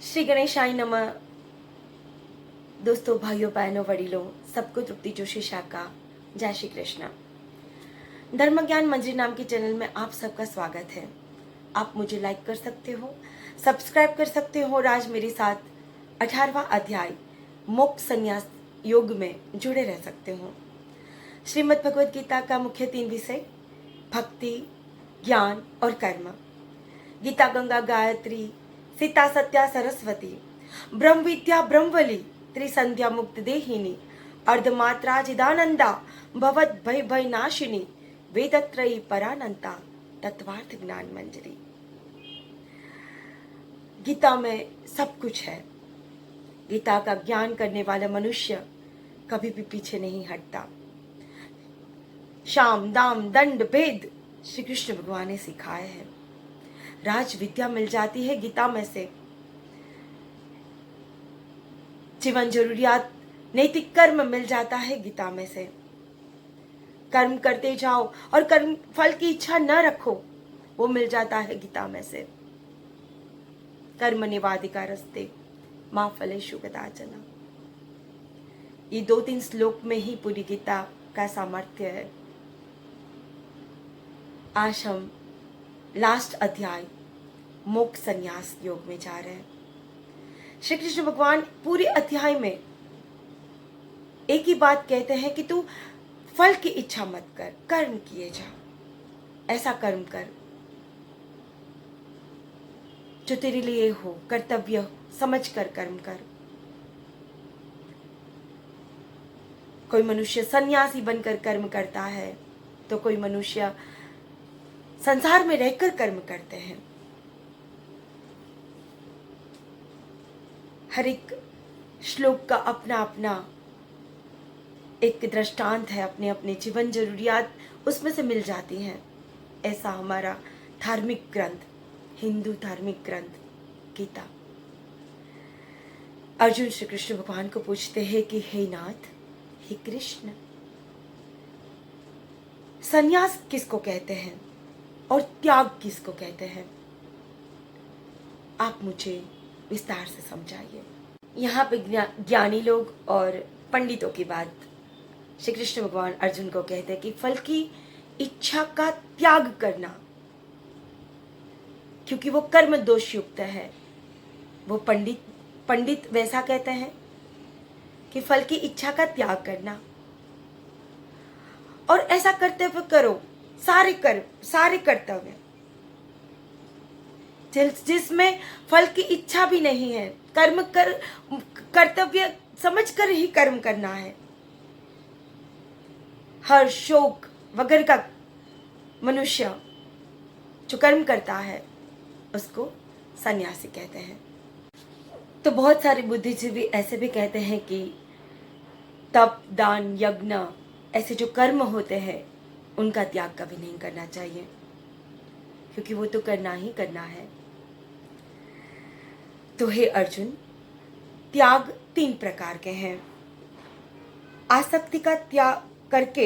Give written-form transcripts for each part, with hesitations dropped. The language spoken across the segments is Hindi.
श्री गणेशाय नमः। दोस्तों, भाइयों, बहनों, वडीलों, सबको तृप्ति जोशी शाह का जय श्री कृष्ण। धर्म ज्ञान मंजरी नाम के चैनल में आप सबका स्वागत है। आप मुझे लाइक कर सकते हो, सब्सक्राइब कर सकते हो और आज मेरे साथ 18वां अध्याय मोक्ष संन्यास योग में जुड़े रह सकते हो। श्रीमद् भगवद गीता का मुख्य 3 विषय भक्ति, ज्ञान और कर्म। गीता गंगा गायत्री, सीता सत्या सरस्वती, ब्रह्म विद्या ब्रह्मवली, त्रिसंध्या मुक्त देहिनी, अर्धमात्रा चिदानंदा, भवद भय भय नाशिनी, वेदत्रयी परानंता, तत्वार्थ ज्ञान मंजरी। गीता में सब कुछ है। गीता का ज्ञान करने वाला मनुष्य कभी भी पीछे नहीं हटता। शाम दाम दंड भेद श्री कृष्ण भगवान ने सिखाए हैं। राज विद्या मिल जाती है गीता में से। जीवन जरूरियात नैतिक कर्म मिल जाता है गीता में से। कर्म करते जाओ और कर्म फल की इच्छा न रखो, वो मिल जाता है गीता में से। कर्म निवाधिकारस्ते मां फलेषु कदाचन। ये 2-3 श्लोक में ही पूरी गीता का सामर्थ्य है। आज हम लास्ट अध्याय मोक्ष संन्यास योग में जा रहे हैं। श्री कृष्ण भगवान पूरे अध्याय में एक ही बात कहते हैं कि तू फल की इच्छा मत कर, कर्म किए जा। ऐसा कर्म कर जो तेरे लिए हो, कर्तव्य समझ कर कर्म कर। कोई मनुष्य सन्यासी बनकर कर्म करता है तो कोई मनुष्य संसार में रहकर कर्म करते हैं। हर एक श्लोक का अपना अपना एक दृष्टांत है, अपने अपने जीवन जरूरियात उसमें से मिल जाती हैं। ऐसा हमारा धार्मिक ग्रंथ, हिंदू धार्मिक ग्रंथ गीता। अर्जुन श्री कृष्ण भगवान को पूछते हैं कि हे नाथ, हे कृष्ण, संन्यास किसको कहते हैं और त्याग किसको कहते हैं? आप मुझे विस्तार से समझाइए। यहाँ पे ज्ञानी लोग और पंडितों की बात श्री कृष्ण भगवान अर्जुन को कहते हैं कि फल की इच्छा का त्याग करना, क्योंकि वो कर्म दोष युक्त है। वो पंडित वैसा कहते हैं कि फल की इच्छा का त्याग करना, और ऐसा करते हुए करो सारे कर्तव्य जिसमें फल की इच्छा भी नहीं है। कर्तव्य समझकर ही कर्म करना है। हर शोक वगैरह का मनुष्य जो कर्म करता है उसको सन्यासी कहते हैं। तो बहुत सारे बुद्धिजीवी ऐसे भी कहते हैं कि तप, दान, यज्ञ ऐसे जो कर्म होते हैं उनका त्याग कभी नहीं करना चाहिए, क्योंकि वो तो करना ही करना है। तो हे अर्जुन, त्याग 3 प्रकार के हैं। आसक्ति का त्याग करके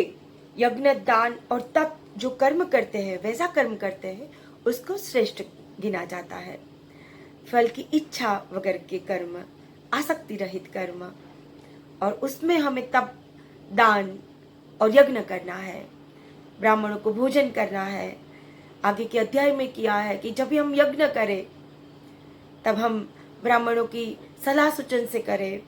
यज्ञ, दान और तप जो कर्म करते हैं, वैसा कर्म करते हैं, उसको श्रेष्ठ गिना जाता है। फल की इच्छा वगैरह के कर्म, आसक्ति रहित कर्म, और उसमें हमें तप, दान और यज्ञ करना है। ब्राह्मणों को भोजन करना है। आगे के अध्याय में किया है कि जब भी हम यज्ञ करें तब हम ब्राह्मणों की सलाह सूचन से करें।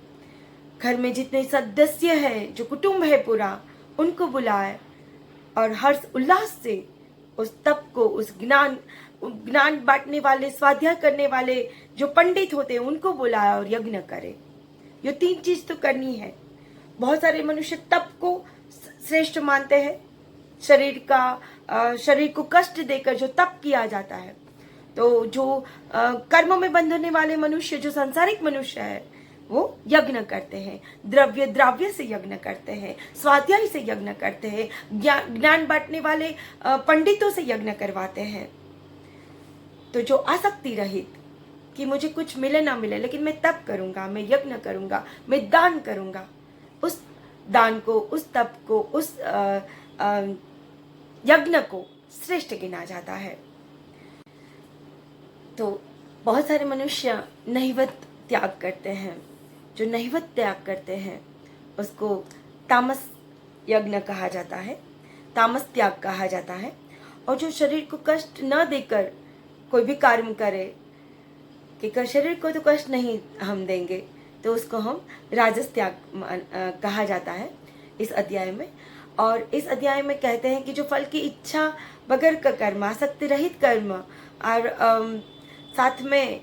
घर में जितने सदस्य हैं, जो कुटुंब है पूरा, उनको बुलाए और हर्ष उल्लास से उस तप को, उस ज्ञान बांटने वाले, स्वाध्याय करने वाले जो पंडित होते हैं उनको बुलाए और यज्ञ करे। ये 3 चीज तो करनी है। बहुत सारे मनुष्य तप को श्रेष्ठ मानते हैं, शरीर को कष्ट देकर जो तप किया जाता है, तो जो कर्मों में बंधने वाले मनुष्य, जो सांसारिक मनुष्य है, वो यज्ञ करते हैं, द्रव्य से यज्ञ करते हैं, स्वाध्याय से यज्ञ करते हैं, ज्ञान बांटने वाले पंडितों से यज्ञ करवाते हैं। तो जो आसक्ति रहित कि मुझे कुछ मिले ना मिले, लेकिन मैं तप करूंगा, मैं यज्ञ करूंगा, मैं दान करूंगा, उस दान को, उस तप को, उस यज्ञ को श्रेष्ठ गिना जाता है। तो बहुत सारे मनुष्य नैवत त्याग करते हैं। जो नैवत त्याग करते हैं उसको तामस यज्ञ कहा जाता है, तामस त्याग कहा जाता है। और जो शरीर को कष्ट न देकर कोई भी कार्य करे, कि शरीर को तो कष्ट नहीं हम देंगे, तो उसको हम राजस त्याग कहा जाता है इस अध्याय में। और इस अध्याय में कहते हैं कि जो फल की इच्छा बगैर का कर्म, आसक्ति रहित कर्म, और साथ में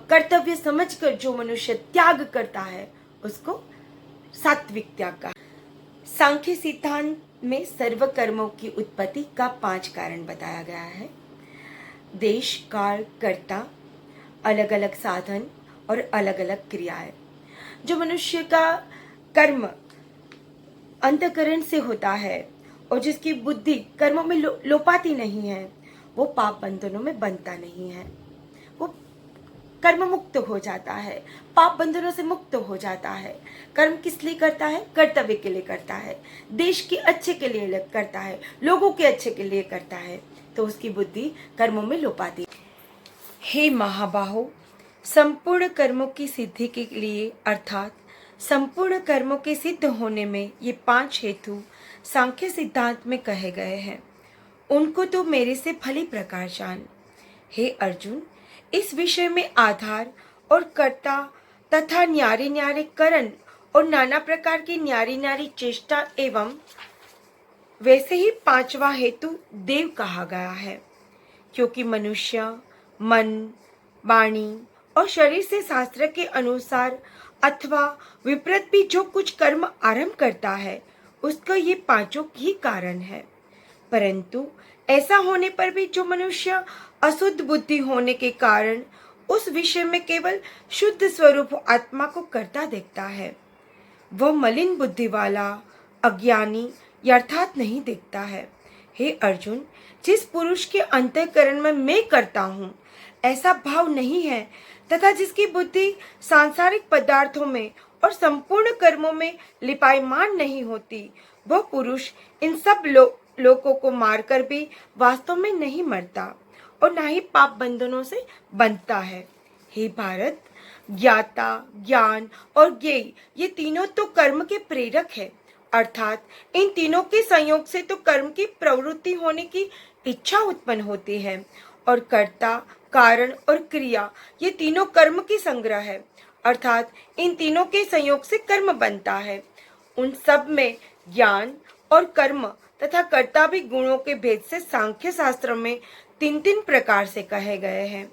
कर्तव्य समझकर जो मनुष्य त्याग करता है, उसको सात्विक त्याग का। सांख्य सिद्धांत में सर्व कर्मों की उत्पत्ति का 5 कारण बताया गया है। देश, काल, कर्ता, अलग अलग साधन और अलग अलग क्रियाएं। जो मनुष्य का कर्म अंतःकरण से होता है और जिसकी बुद्धि कर्मों में लोपाती नहीं है, वो पाप बंधनों में बनता नहीं है, वो कर्म मुक्त हो जाता है, पाप बंधनों से मुक्त हो जाता है। कर्म किस लिए करता है? कर्तव्य के लिए करता है, देश के अच्छे के लिए करता है, लोगों के अच्छे के लिए करता है, तो उसकी बुद्धि कर्मों में लोपाती है। हे महाबाहो, संपूर्ण कर्मों की सिद्धि के लिए अर्थात संपूर्ण कर्मों के सिद्ध होने में ये 5 हेतु सांख्य सिद्धांत में कहे गए हैं, उनको तो मेरे से भली प्रकार जान। हे अर्जुन, इस विषय में आधार और कर्ता तथा न्यारे न्यारे करण और नाना प्रकार की न्यारी न्यारी चेष्टा एवं वैसे ही 5वां हेतु देव कहा गया है, क्योंकि मनुष्य मन, वाणी और शरीर से शास्त्र के अनुसार अथवा विपरीत भी जो कुछ कर्म आरंभ करता है, उसका ये 5 ही कारण है। परंतु ऐसा होने पर भी जो मनुष्य अशुद्ध बुद्धि होने के कारण उस विषय में केवल शुद्ध स्वरूप आत्मा को करता देखता है, वह मलिन बुद्धि वाला अज्ञानी यथार्थ नहीं देखता है। हे अर्जुन, जिस पुरुष के अंतःकरण में मैं करता हूँ ऐसा भाव नहीं है, तथा जिसकी बुद्धि सांसारिक पदार्थों में और संपूर्ण कर्मों में लिपायमान नहीं होती, वह पुरुष इन सब लोगों को मारकर भी वास्तव में नहीं मरता और ना ही पाप बंधनों से बंधता है। हे भारत, ज्ञाता, ज्ञान और ज्ञेय ये तीनों तो कर्म के प्रेरक है, अर्थात इन तीनों के संयोग से तो कर्म की प्रवृत्ति होने की इच्छा उत्पन्न होती है, और कर्ता, कारण और क्रिया ये तीनों कर्म की संग्रह है, अर्थात इन तीनों के संयोग से कर्म बनता है। उन सब में ज्ञान और कर्म तथा कर्ता भी गुणों के भेद से सांख्य शास्त्र में 3 प्रकार से कहे गए हैं,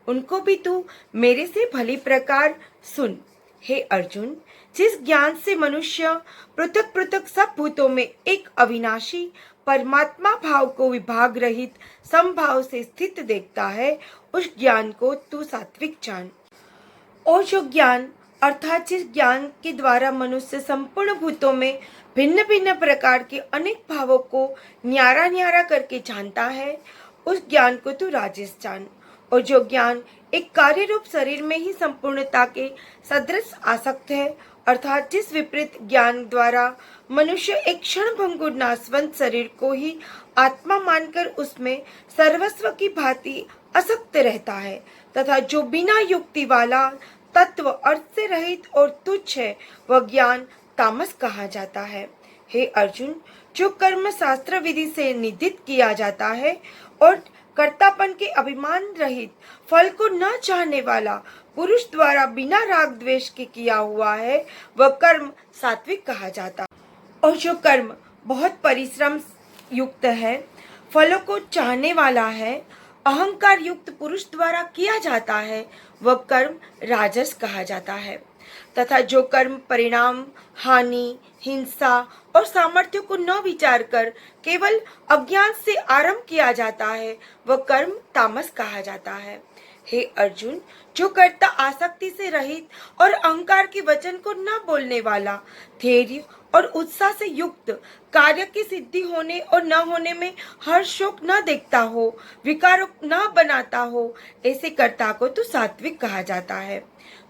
उनको भी तू मेरे से भली प्रकार सुन। हे अर्जुन, जिस ज्ञान से मनुष्य पृथक पृथक सब भूतों में एक अविनाशी परमात्मा भाव को विभाग रहित समभाव से स्थित देखता है, उस ज्ञान को तू सात्विक जान। और जो ज्ञान अर्थात जिस ज्ञान के द्वारा मनुष्य संपूर्ण भूतों में भिन्न भिन्न प्रकार के अनेक भावों को न्यारा न्यारा करके जानता है, उस ज्ञान को तू राजस जान। और जो ज्ञान एक कार्य रूप शरीर में ही संपूर्णता के सदृश आसक्त है, अर्थात जिस विपरीत ज्ञान द्वारा मनुष्य एक क्षण भंगुर नाशवंत शरीर को ही आत्मा मानकर उसमें सर्वस्व की भांति असक्त रहता है, तथा जो बिना युक्ति वाला तत्व अर्थ से रहित और तुच्छ है, वह ज्ञान तामस कहा जाता है। हे अर्जुन, जो कर्म शास्त्र विधि से निधित किया जाता है और कर्तापन के अभिमान रहित फल को न चाहने वाला पुरुष द्वारा बिना राग द्वेष के किया हुआ है, वह कर्म सात्विक कहा जाता है। और जो कर्म बहुत परिश्रम युक्त है, फलों को चाहने वाला है, अहंकार युक्त पुरुष द्वारा किया जाता है, वह कर्म राजस कहा जाता है। तथा जो कर्म परिणाम, हानि, हिंसा और सामर्थ्य को न विचार कर केवल अज्ञान से आरंभ किया जाता है वह कर्म तामस कहा जाता है। हे अर्जुन, जो कर्ता आसक्ति से रहित और अहंकार के वचन को न बोलने वाला, धैर्य और उत्साह से युक्त, कार्य की सिद्धि होने और न होने में हर्ष शोक न देखता हो, विकार न बनाता हो, ऐसे कर्ता को तो सात्विक कहा जाता है।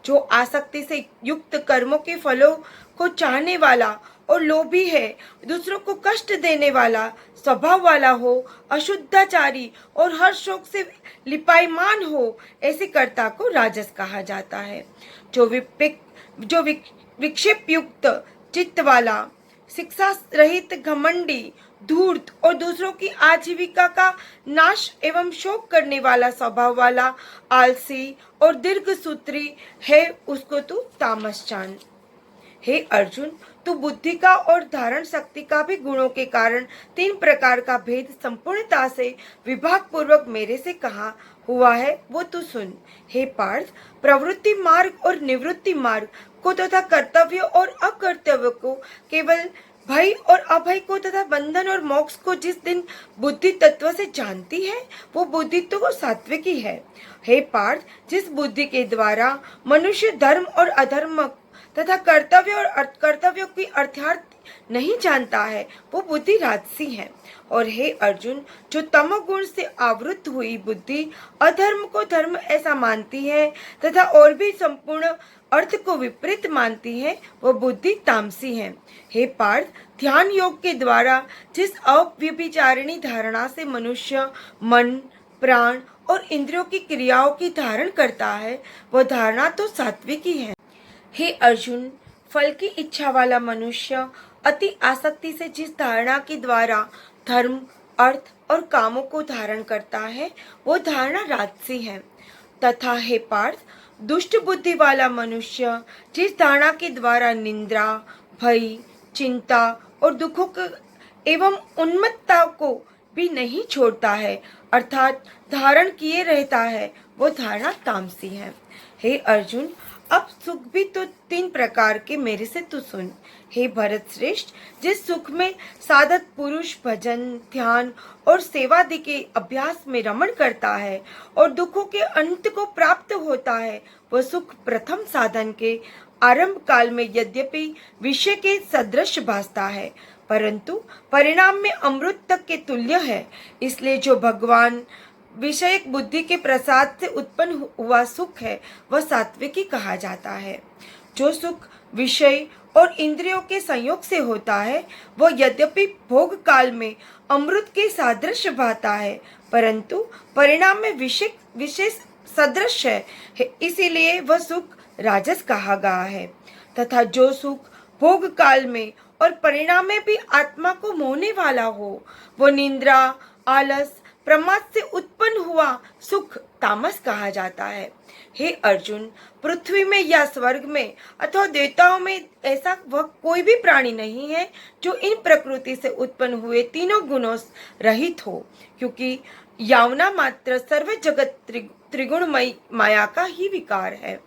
जो आसक्ति से युक्त कर्मों के फलों को चाहने वाला और लोभी है, दूसरों को कष्ट देने वाला स्वभाव वाला हो, अशुद्धाचारी और हर शोक से लिपायमान हो, ऐसे कर्ता को राजस कहा जाता है। जो विक्षेप युक्त चित्त वाला, शिक्षा रहित, घमंडी, धूर्त और दूसरों की आजीविका का नाश एवं शोक करने वाला स्वभाव वाला, आलसी और दीर्घसूत्री है, उसको तू तामस जान। हे अर्जुन, तू बुद्धि का और धारण शक्ति का भी गुणों के कारण 3 प्रकार का भेद संपूर्णता से विभाग पूर्वक मेरे से कहा हुआ है वो तू सुन। हे पार्थ, प्रवृत्ति मार्ग और निवृत्ति मार्ग को तथा कर्तव्य और अकर्तव्य को, केवल भय और अभय को तथा बंधन और मोक्ष को जिस दिन बुद्धि तत्व से जानती है वो बुद्धि तो सात्विक ही है। हे पार्थ, जिस बुद्धि के द्वारा मनुष्य धर्म और अधर्म तथा कर्तव्य और अकर्तव्य की अर्थार्थ नहीं जानता है वो बुद्धि राजसी है। और हे अर्जुन, जो तमोगुण से आवृत हुई बुद्धि अधर्म को धर्म ऐसा मानती है तथा और भी संपूर्ण अर्थ को विपरीत मानती है वो बुद्धि तामसी है। हे पार्थ, ध्यान योग के द्वारा जिस अव्यभिचारिणी धारणा से मनुष्य मन, प्राण और इंद्रियों की क्रियाओं की धारण करता है वह धारणा तो सात्विक ही है। हे अर्जुन, फल की इच्छा वाला मनुष्य अति आसक्ति से जिस धारणा के द्वारा धर्म, अर्थ और कामों को धारण करता है वो धारणा राजसी है। तथा हे पार्थ, दुष्ट बुद्धि वाला मनुष्य जिस धारणा के द्वारा निंद्रा, भय, चिंता और दुखों को एवं उन्मत्तता को भी नहीं छोड़ता है, अर्थात धारण किए रहता है, वो धारणा तामसी है। हे अर्जुन, अब सुख भी तो 3 प्रकार के मेरे से तू सुन। हे भरत श्रेष्ठ, जिस सुख में साधक पुरुष भजन, ध्यान और सेवादि के अभ्यास में रमण करता है और दुखों के अंत को प्राप्त होता है वह सुख प्रथम साधन के आरंभ काल में यद्यपि विषय के सदृश भासता है परंतु परिणाम में अमृत तक के तुल्य है। इसलिए जो भगवान विषयक बुद्धि के प्रसाद से उत्पन्न हुआ सुख है वह सात्विकी कहा जाता है। जो सुख विषय और इंद्रियों के संयोग से होता है वह यद्यपि भोग काल में अमृत के सादृश भाता है परंतु परिणाम में विशेष सदृश है, इसीलिए वह सुख राजस कहा गया है। तथा जो सुख भोग काल में और परिणाम में भी आत्मा को मोहने वाला हो वो निंद्रा, आलस, प्रमाद से उत्पन्न हुआ सुख तामस कहा जाता है। हे अर्जुन, पृथ्वी में या स्वर्ग में अथवा देवताओं में ऐसा वह कोई भी प्राणी नहीं है जो इन प्रकृति से उत्पन्न हुए तीनों गुणों रहित हो, क्योंकि यावना मात्र सर्व जगत त्रिगुणमयी माया का ही विकार है।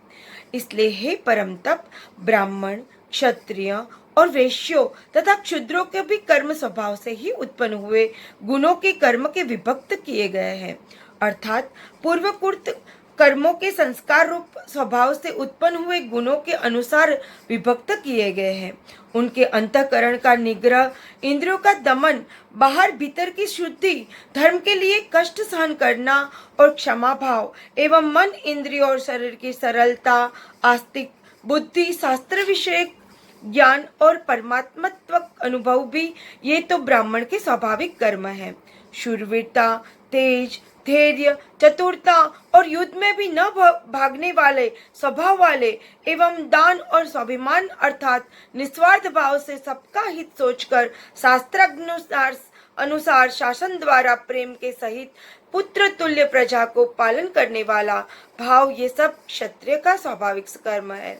इसलिए हे परम तप, ब्राह्मण, क्षत्रिय और वैश्यों तथा क्षुद्रों के भी कर्म स्वभाव से ही उत्पन्न हुए गुणों के कर्म के विभक्त किए गए हैं, अर्थात पूर्वकृत कर्मों के संस्कार रूप स्वभाव से उत्पन्न हुए गुणों के अनुसार विभक्त किए गए हैं। उनके अंतःकरण का निग्रह, इंद्रियों का दमन, बाहर भीतर की शुद्धि, धर्म के लिए कष्ट सहन करना और क्षमा भाव एवं मन, इंद्रियों और शरीर की सरलता, आस्तिक बुद्धि, शास्त्र विषयक ज्ञान और परमात्मत्व अनुभव भी ये तो ब्राह्मण के स्वाभाविक कर्म है। शूरवीरता, तेज, धैर्य, चतुरता और युद्ध में भी न भागने वाले स्वभाव वाले एवं दान और स्वाभिमान अर्थात निस्वार्थ भाव से सबका हित सोचकर शास्त्रानुसार अनुसार शासन द्वारा प्रेम के सहित पुत्र तुल्य प्रजा को पालन करने वाला भाव, ये सब क्षत्रिय का स्वाभाविक कर्म है।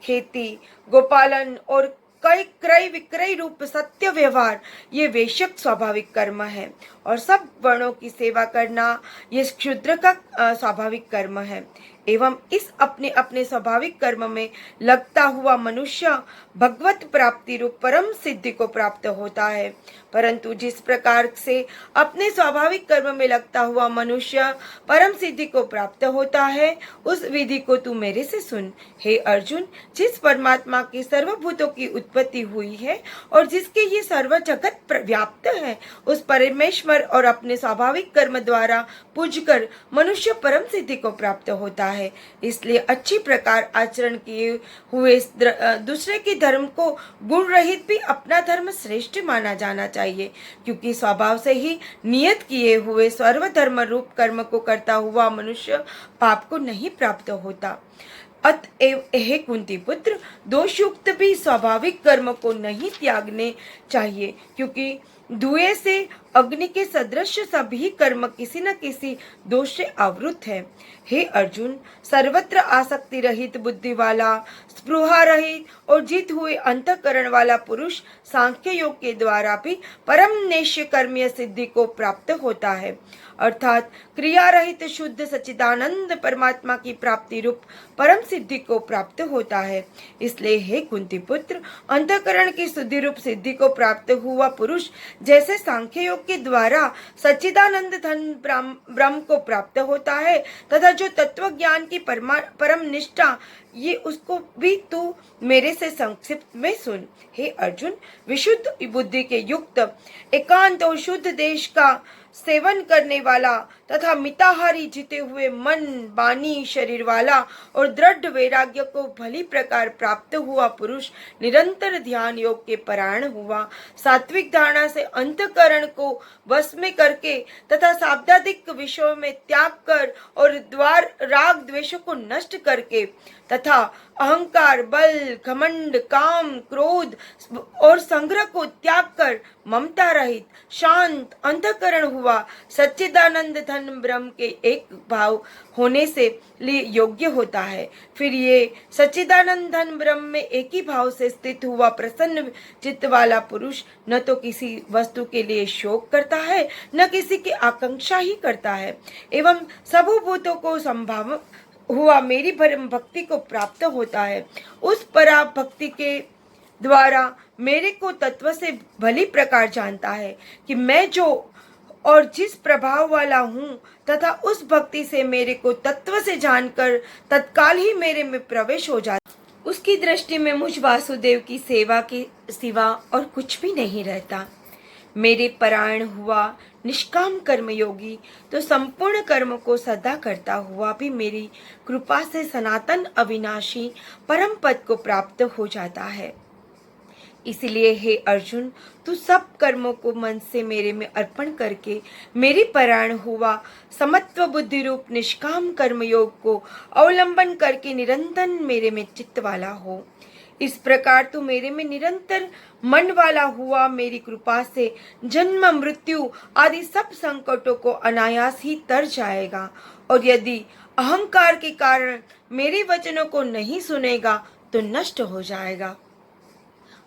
खेती, गोपालन और क्रय विक्रय रूप सत्य व्यवहार ये वैश्यक स्वाभाविक कर्म है और सब वर्णों की सेवा करना ये क्षुद्र का स्वाभाविक कर्म है। एवं इस अपने अपने स्वाभाविक कर्म में लगता हुआ मनुष्य भगवत प्राप्ति रूप परम सिद्धि को प्राप्त होता है। परंतु जिस प्रकार से अपने स्वाभाविक कर्म में लगता हुआ मनुष्य परम सिद्धि को प्राप्त होता है, उस विधि को तू मेरे से सुन। हे अर्जुन, जिस परमात्मा की सर्वभूतों की उत्पत्ति हुई है और जिसके ये सर्व जगत व्याप्त है, उस परमेश्वर और अपने स्वाभाविक कर्म द्वारा पूजकर मनुष्य परम सिद्धि को प्राप्त होता है। इसलिए अच्छी प्रकार आचरण किए हुए दूसरे के धर्म को गुण रहित भी अपना धर्म श्रेष्ठ माना जाना चाहिए, क्योंकि स्वभाव से ही नियत किए हुए सर्वधर्म रूप कर्म को करता हुआ मनुष्य पाप को नहीं प्राप्त होता। अतएव हे कुंती पुत्र, दोषयुक्त भी स्वाभाविक कर्म को नहीं त्यागने चाहिए, क्योंकि धुएं से अग्नि के सदृश सभी कर्म किसी न किसी दोष से आवृत है। हे अर्जुन, सर्वत्र आसक्ति रहित बुद्धि वाला, स्पृहा रहित और जीत हुए अंतःकरण वाला पुरुष सांख्य योग के द्वारा भी परम निश्चय कर्मीय सिद्धि को प्राप्त होता है, अर्थात क्रिया रहित शुद्ध सच्चिदानंद परमात्मा की प्राप्ति रूप परम सिद्धि को प्राप्त होता है। इसलिए हे कुंती पुत्र, अंतःकरण की शुद्धि रूप सिद्धि को प्राप्त हुआ पुरुष जैसे सांख्य योग के द्वारा सच्चिदानंद धन ब्रह्म को प्राप्त होता है, तथा जो तत्व ज्ञान की परम निष्ठा, ये उसको भी तू मेरे से संक्षिप्त में सुन। हे अर्जुन, विशुद्ध बुद्धि के युक्त, एकांत और शुद्ध देश का सेवन करने वाला तथा मिताहारी जीते हुए मन, वाणी, शरीर वाला और दृढ़ वैराग्य को भली प्रकार प्राप्त हुआ पुरुष निरंतर ध्यान योग के परायण हुआ, सात्विक धारणा से अंतःकरण को वश में करके तथा शाब्दादिक विषयों में त्याग कर और द्वार राग द्वेषों को नष्ट करके तथा अहंकार, बल, घमंड, काम, क्रोध और संग्रह को त्याग कर ममता रहित शांत अंतःकरण हुआ, सच्चिदानंद धन ब्रह्म के एक भाव होने से लिए योग्य होता है। फिर ये सच्चिदानंद धन ब्रह्म में एक ही भाव से स्थित हुआ प्रसन्न चित्त वाला पुरुष न तो किसी वस्तु के लिए शोक करता है, न किसी की आकांक्षा ही करता है, एवं सब भूतों को संभाव हुआ मेरी परम भक्ति को प्राप्त होता है। उस परा भक्ति के द्वारा मेरे को तत्व से भली प्रकार जानता है कि मैं जो और जिस प्रभाव वाला हूँ, तथा उस भक्ति से मेरे को तत्व से जानकर तत्काल ही मेरे में प्रवेश हो जाता। उसकी दृष्टि में मुझ वासुदेव की सेवा के सिवा और कुछ भी नहीं रहता। मेरे परायण हुआ निष्काम कर्मयोगी तो संपूर्ण कर्म को सदा करता हुआ भी मेरी कृपा से सनातन अविनाशी परम पद को प्राप्त हो जाता है। इसलिए हे अर्जुन, तू सब कर्मों को मन से मेरे में अर्पण करके मेरी परायण हुआ समत्व बुद्धि रूप निष्काम कर्मयोग को अवलंबन करके निरंतर मेरे में चित्त वाला हो। इस प्रकार तू मेरे में निरंतर मन वाला हुआ मेरी कृपा से जन्म, मृत्यु आदि सब संकटों को अनायास ही तर जाएगा, और यदि अहंकार के कारण मेरे वचनों को नहीं सुनेगा तो नष्ट हो जाएगा,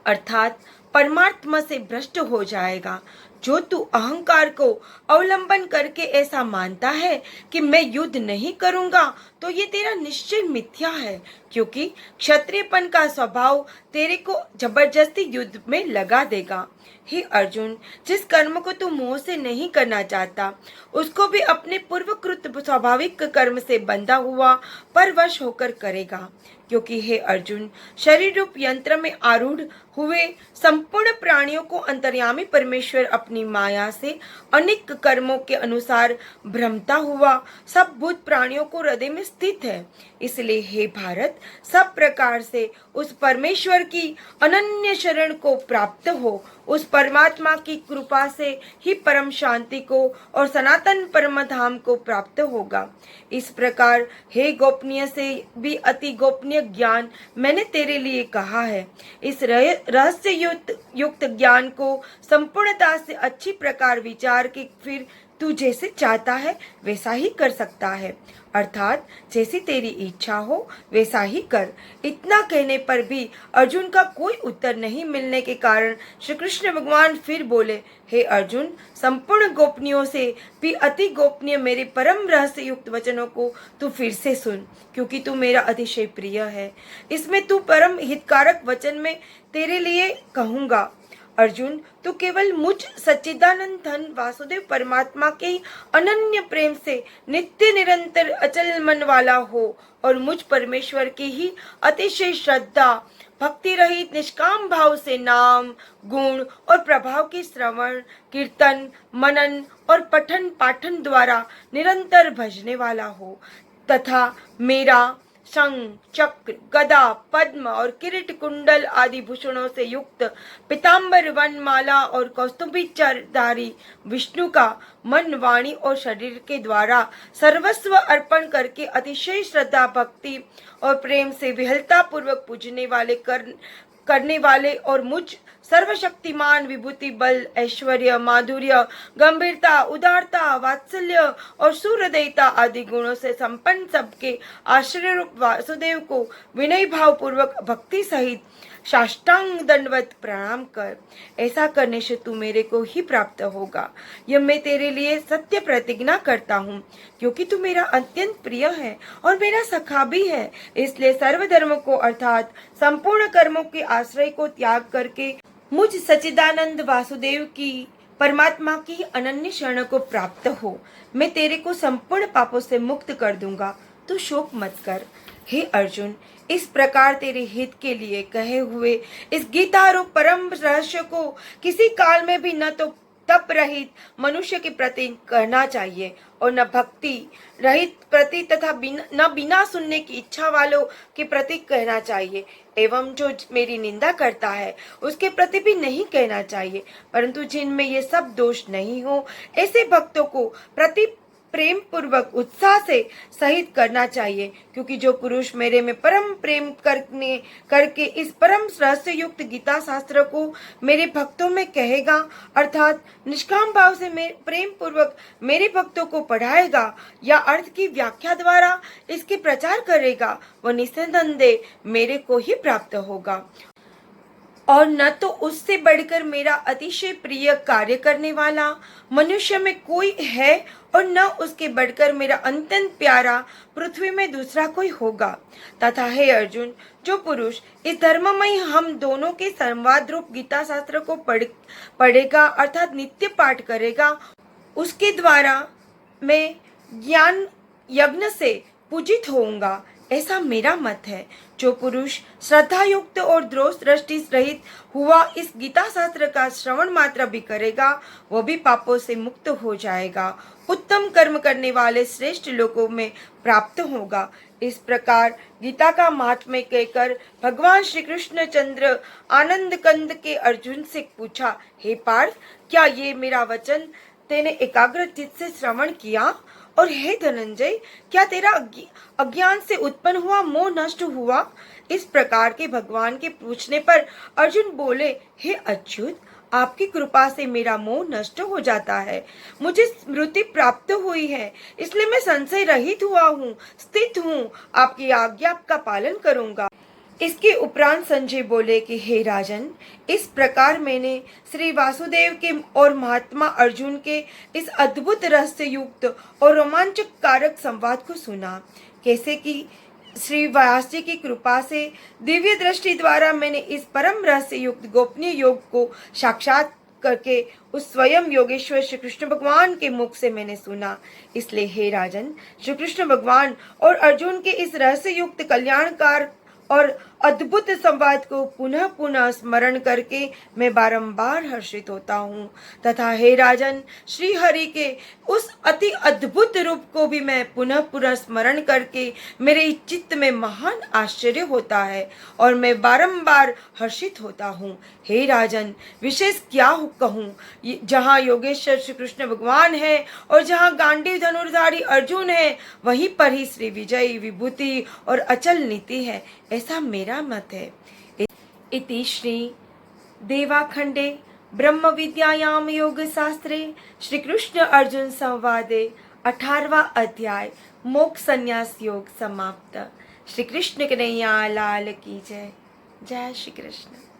अर्थात परमात्मा से भ्रष्ट हो जाएगा। जो तू अहंकार को अवलंबन करके ऐसा मानता है कि मैं युद्ध नहीं करूंगा, तो ये तेरा निश्चय मिथ्या है, क्योंकि क्षत्रियपन का स्वभाव तेरे को जबरदस्ती युद्ध में लगा देगा। हे अर्जुन, जिस कर्म को तू मोह से नहीं करना चाहता, उसको भी अपने पूर्वकृत स्वाभाविक कर्म से बंधा हुआ परवश होकर करेगा, क्योंकि हे अर्जुन, शरीर रूप यंत्र में आरूढ़ हुए संपूर्ण प्राणियों को अंतर्यामी परमेश्वर अपनी माया से अनेक कर्मों के अनुसार भ्रमता हुआ सब भूत प्राणियों को हृदय में स्थित है। इसलिए हे भारत, सब प्रकार से उस परमेश्वर की अनन्य शरण को प्राप्त हो। उस परमात्मा की कृपा से ही परम शांति को और सनातन परम धाम को प्राप्त होगा। इस प्रकार हे गोपनीय से भी अति गोपनीय ज्ञान मैंने तेरे लिए कहा है। इस रहस्य युक्त ज्ञान को संपूर्णता से अच्छी प्रकार विचार के फिर तू जैसे चाहता है वैसा ही कर सकता है, अर्थात जैसी तेरी इच्छा हो वैसा ही कर। इतना कहने पर भी अर्जुन का कोई उत्तर नहीं मिलने के कारण श्री कृष्ण भगवान फिर बोले, हे अर्जुन, संपूर्ण गोपनीयों से भी अति गोपनीय मेरे परम रहस्य युक्त वचनों को तू फिर से सुन, क्योंकि तू मेरा अतिशय प्रिय है। इसमें तू परम हितकारक वचन में तेरे लिए कहूंगा। अर्जुन, तू केवल मुझ सच्चिदानंद धन वासुदेव परमात्मा के ही अनन्य प्रेम से नित्य निरंतर अचल मन वाला हो और मुझ परमेश्वर की ही अतिशय श्रद्धा भक्ति रहित निष्काम भाव से नाम गुण और प्रभाव के श्रवण कीर्तन मनन और पठन पाठन द्वारा निरंतर भजने वाला हो, तथा मेरा शंख चक्र गदा पद्म और किरीट कुंडल आदि भूषणों से युक्त पीताम्बर वनमाला और कौस्तुभीचारधारी विष्णु का मन वाणी और शरीर के द्वारा सर्वस्व अर्पण करके अतिशय श्रद्धा भक्ति और प्रेम से विहलता पूर्वक पूजने करने वाले और मुझ सर्वशक्तिमान विभूति बल ऐश्वर्य माधुर्य गंभीरता उदारता वात्सल्य और सूर्यदेयता आदि गुणों से संपन्न सबके आश्रय रूप वासुदेव को विनय भाव पूर्वक भक्ति सहित साष्टांग दंडवत प्रणाम कर। ऐसा करने से तू मेरे को ही प्राप्त होगा। यह मैं तेरे लिए सत्य प्रतिज्ञा करता हूँ, क्योंकि तू मेरा अत्यंत प्रिय है और मेरा सखा भी है। इसलिए सर्व धर्मों को अर्थात संपूर्ण कर्मों के आश्रय को त्याग करके मुझ सच्चिदानंद वासुदेव की परमात्मा की अनन्य शरण को प्राप्त हो। मैं तेरे को संपूर्ण पापों से मुक्त कर दूंगा, तू शोक मत कर। हे अर्जुन, इस प्रकार तेरे हित के लिए कहे हुए इस गीता रूप परम रहस्य को किसी काल में भी न तो तप रहित मनुष्य के प्रति करना चाहिए और न भक्ति रहित प्रति तथा न बिना सुनने की इच्छा वालों के प्रति कहना चाहिए, एवं जो मेरी निंदा करता है उसके प्रति भी नहीं कहना चाहिए, परंतु जिनमें ये सब दोष नहीं हो ऐसे भक्तों को प्रति प्रेम पूर्वक उत्साह से सहित करना चाहिए। क्योंकि जो पुरुष मेरे में परम प्रेम करके इस परम रहस्य युक्त गीता शास्त्र को मेरे भक्तों में कहेगा, अर्थात निष्काम भाव से प्रेम पूर्वक मेरे भक्तों को पढ़ाएगा या अर्थ की व्याख्या द्वारा इसके प्रचार करेगा, वह निसंदेह मेरे को ही प्राप्त होगा। और न तो उससे बढ़कर मेरा अतिशय प्रिय कार्य करने वाला मनुष्य में कोई है और न उसके बढ़कर मेरा अत्यंत प्यारा पृथ्वी में दूसरा कोई होगा। तथा हे अर्जुन, जो पुरुष इस धर्ममय हम दोनों के संवाद रूप गीता शास्त्र को पढ़ेगा अर्थात नित्य पाठ करेगा, उसके द्वारा मैं ज्ञान यज्ञ से पूजित होऊंगा, ऐसा मेरा मत है। जो पुरुष श्रद्धा युक्त और द्रोष दृष्टि रहित हुआ इस गीता शास्त्र का श्रवण मात्र भी करेगा, वह भी पापों से मुक्त हो जाएगा, उत्तम कर्म करने वाले श्रेष्ठ लोगों में प्राप्त होगा। इस प्रकार गीता का महात्म्य कहकर भगवान श्री कृष्ण चंद्र आनंद कंद के अर्जुन से पूछा, हे पार्थ, क्या ये मेरा वचन तेने एकाग्र चित्त से श्रवण किया? और हे धनंजय, क्या तेरा अज्ञान से उत्पन्न हुआ मोह नष्ट हुआ? इस प्रकार के भगवान के पूछने पर अर्जुन बोले, हे अच्युत, आपकी कृपा से मेरा मोह नष्ट हो जाता है। मुझे स्मृति प्राप्त हुई है, इसलिए मैं संशय रहित हुआ हूँ, स्थित हूँ, आपकी आज्ञा का पालन करूंगा। इसके उपरांत संजय बोले कि हे राजन, इस प्रकार मैंने श्री वासुदेव के और महात्मा अर्जुन के इस अद्भुत रहस्य युक्त और रोमांचक कारक संवाद को सुना। कैसे कि श्री व्यास जी की कृपा से दिव्य दृष्टि द्वारा मैंने इस परम रहस्य युक्त गोपनीय योग को साक्षात करके उस स्वयं योगेश्वर श्री कृष्ण भगवान के मुख से मैंने सुना। इसलिए हे राजन, श्री कृष्ण भगवान और अर्जुन के इस रहस्य युक्त कल्याणकार और अद्भुत संवाद को पुनः पुनः स्मरण करके मैं बारंबार हर्षित होता हूँ, तथा हे राजन, श्री हरि के उस अति अद्भुत रूप को भी मैं पुनः पुनः स्मरण करके मेरे चित्त में महान आश्चर्य होता है और मैं बारंबार हर्षित होता हूँ। हे राजन, विशेष क्या कहूँ, जहाँ योगेश्वर श्री कृष्ण भगवान है और जहाँ गांडीव धनुर्धारी अर्जुन है, वहीं पर ही श्री विजय विभूति और अचल नीति है, ऐसा मेरा मत है। इति श्री देवाखंडे ब्रह्म विद्यायाम योग शास्त्रे श्री कृष्ण अर्जुन संवादे 18वां अध्याय मोक्ष संन्यास योग समाप्त। श्री कृष्ण कन्हैया लाल की जय। जय श्री कृष्ण।